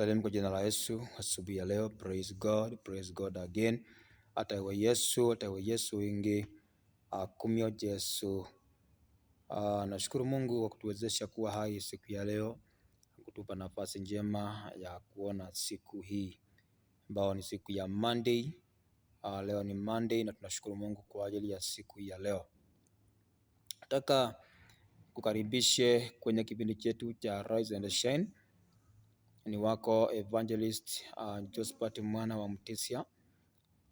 Salimu kwa jina la Yesu asubuhi ya leo. Praise God again. Atawe Yesu wingi kumyo Yesu. Nashukuru Mungu kwa kutuwezesha kuwa hai siku ya leo, kutupa nafasi njema ya kuona siku hii ambao ni siku ya Monday. Leo ni Monday na tunashukuru Mungu kwa ajili ya siku ya leo. Nataka kukaribishe kwenye kipindi chetu cha Rise and Shine. Ni wako Evangelist Josephat mwana wa Mtisia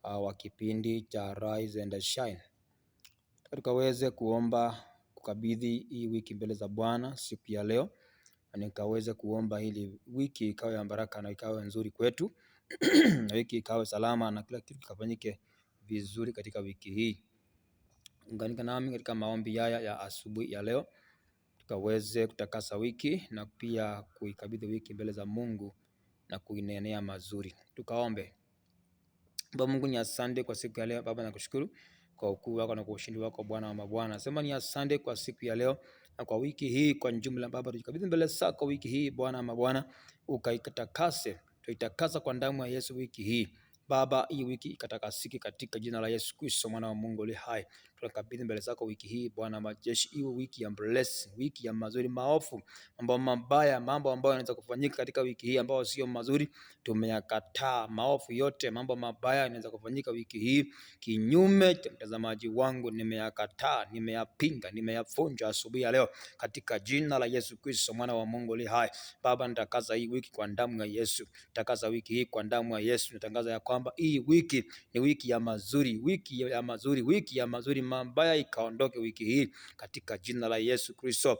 wa kipindi cha Rise and Shine. Tukaweze kuomba kukabidhi hii wiki mbele za Bwana siku ya leo, na nikaweze kuomba ili wiki ikawe ya baraka na ikawe nzuri kwetu na wiki ikawe salama na kila kitu kifanyike vizuri katika wiki hii. Unganika nami katika maombi haya ya asubuhi ya leo, tukaweze kutakasa wiki na pia kuikabidhi wiki mbele za Mungu na kuinenea mazuri. Tukaombe. Baba Mungu, ni asante kwa siku ya leo. Baba, nakushukuru kwa ukuu wako na kwa ushindi wako Bwana wa mabwana. Nasema ni asante kwa siku ya leo na kwa wiki hii kwa jumla. Baba, tukabidhi mbele zako wiki hii Bwana wa mabwana, ukaitakase. Tuitakasa kwa damu ya Yesu wiki hii. Baba, hii wiki ikatakasiki katika jina la Yesu Kristo mwana wa Mungu aliye hai. Tunakabidhi mbele zako wiki hii Bwana wa majeshi, iwe wiki ya blessing, wiki ya mazuri, maofu, mambo mabaya, mambo ambayo yanaweza kufanyika katika wiki hii ambayo sio mazuri, tumeyakataa. Maofu yote, mambo mabaya yanaweza kufanyika wiki hii kinyume cha mtazamaji wangu, nimeyakataa, nimeyapinga, nimeyavunja asubuhi ya leo katika jina la Yesu Kristo mwana wa Mungu aliye hai. Baba, nitakasa hii wiki kwa damu ya Yesu. Takasa wiki hii kwa damu ya Yesu. Natangaza ya kwamba hii wiki ni wiki ya mazuri, wiki ya mazuri, wiki ya mazuri. Mabaya ikaondoke wiki hii katika jina la Yesu Kristo.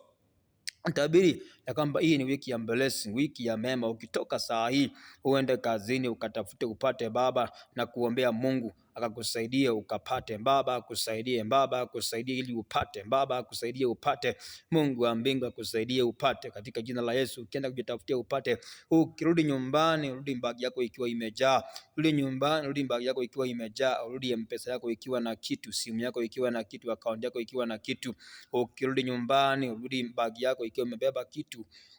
Tabiri ya kwamba hii ni wiki ya blessing, wiki ya mema. Ukitoka saa hii uende kazini ukatafute upate Baba, na kuombea Mungu akakusaidia ukapate. Baba akusaidie, Baba akusaidie ili upate. Baba akusaidie upate. Mungu wa mbingu akusaidie upate katika jina la Yesu. Ukienda kujitafutia upate. Ukirudi nyumbani, rudi bagi yako ikiwa imejaa. Rudi nyumbani, rudi bagi yako ikiwa imejaa. Rudi M-Pesa yako ikiwa na kitu, simu yako ikiwa na kitu, account yako ikiwa na kitu. Ukirudi nyumbani, rudi bagi yako ikiwa imebeba kitu.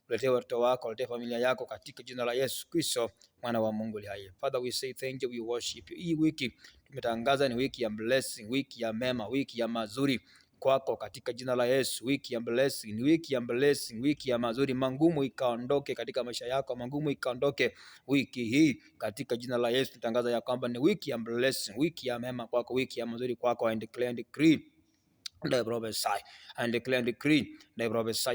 Uletee watoto wako, uletee familia yako katika jina la Yesu Kristo mwana wa Mungu aliye hai. Father, we say thank you, we worship you. Hii wiki tumetangaza ni wiki ya blessing, wiki ya mema, wiki ya mazuri kwako katika jina la Yesu. Wiki ya blessing, ni wiki ya blessing, wiki ya mazuri. Mangumu ikaondoke katika maisha yako, mangumu ikaondoke wiki hii katika jina la Yesu. Tutangaza ya kwamba ni wiki ya blessing, wiki ya mema kwako, wiki ya mazuri kwako. I declare and decree and decree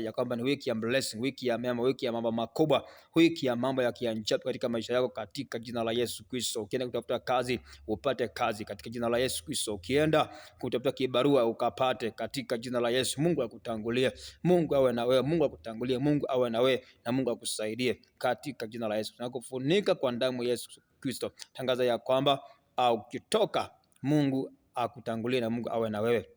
ya kwamba ni wiki ya blessing, wiki ya mema, wiki ya mambo makubwa, wiki ya mambo ya kiajabu katika maisha yako katika jina la Yesu Kristo. Ukienda kutafuta kazi upate kazi katika jina la Yesu Kristo. Ukienda kutafuta kibarua ukapate katika jina la Yesu. Mungu akutangulie, Mungu awe na wewe, Mungu akutangulie, Mungu awe na wewe na Mungu akusaidie katika jina la Yesu. Tunakufunika kwa damu ya Yesu Kristo. Tangaza ya kwamba ukitoka Mungu akutangulie na Mungu awe na wewe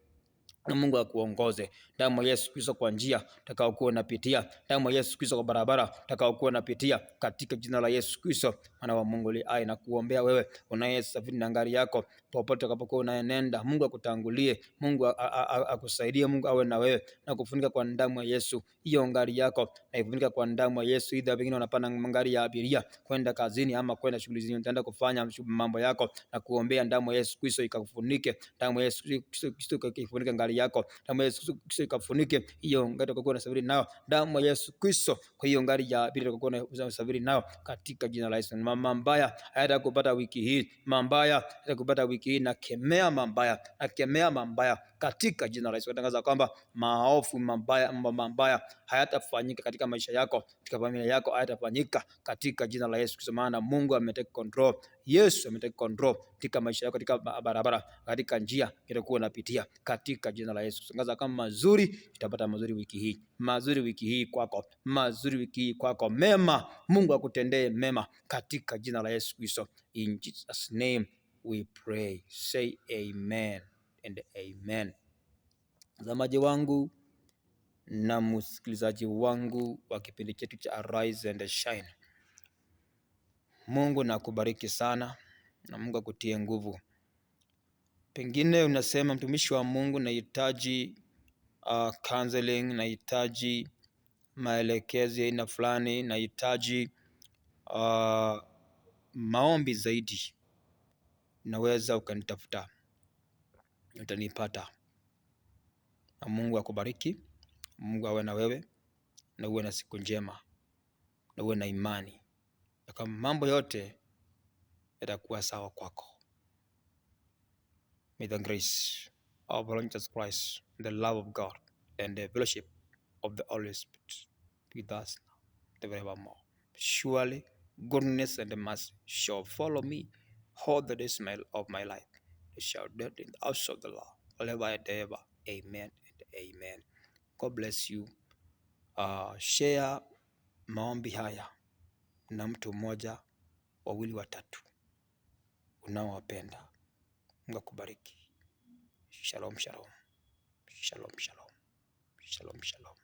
na Mungu akuongoze. Damu ya Yesu Kristo kwa njia utakayokuwa unapitia, damu ya Yesu Kristo kwa barabara utakayokuwa unapitia katika jina la Yesu Kristo mwana wa Mungu aliye hai. Na kuombea wewe unayesafiri na gari yako, popote utakapokuwa unaenenda, Mungu akutangulie, Mungu akusaidie, Mungu awe na wewe na kufunika kwa damu ya Yesu. Hiyo gari yako na ifunika kwa damu ya Yesu. Idha pengine unapanda gari ya abiria kwenda kazini ama kwenda shughuli zingine, utaenda kufanya mambo yako, na kuombea damu ya Yesu Kristo ikakufunike, damu ya Yesu Kristo ikakufunike gari yako, damu ya Yesu Kristo ikafunike hiyo gari utakokuwa unasafiri nayo, damu ya Yesu Kristo kwa hiyo gari ya abiria utakokuwa unasafiri nayo katika jina la Yesu. Mama mbaya hayatakupata wiki hii, mambaya hayatakupata wiki hii. Nakemea mambaya, nakemea mambaya katika jina la Yesu. Natangaza kwamba maovu mabaya, mambo mabaya hayatafanyika katika maisha yako, katika familia yako, hayatafanyika katika jina la Yesu Kristo, maana Mungu ametake control. Yesu ametake control katika maisha yako, katika barabara, katika njia itakuwa unapitia katika jina la Yesu. Tangaza kama mazuri utapata mazuri wiki hii, mazuri wiki hii kwako, mazuri wiki hii kwako, mema Mungu akutendee mema katika jina la Yesu Kristo. In Jesus name we pray. Say amen and amen. Mtazamaji wangu na msikilizaji wangu wa kipindi chetu cha Arise and Shine, Mungu na kubariki sana na Mungu akutie nguvu. Pengine unasema mtumishi wa Mungu, nahitaji counseling, nahitaji maelekezo ya aina fulani, nahitaji maombi zaidi, naweza ukanitafuta, utanipata. Na Mungu akubariki, Mungu awe na wewe, na uwe na siku njema, na uwe na imani ya kama mambo yote yatakuwa sawa kwako. May the grace of our Lord Jesus Christ, the love of God, and the fellowship of the Holy Spirit be with us now and forevermore. Surely goodness and mercy shall follow me all the days of my life. I shall dwell in the house of the Lord forever and ever. Amen and amen. God bless you. Share maombi haya na mtu mmoja, wawili, watatu unaowapenda. Mungu akubariki. Shalom, shalom. Shalom, shalom. Shalom, shalom.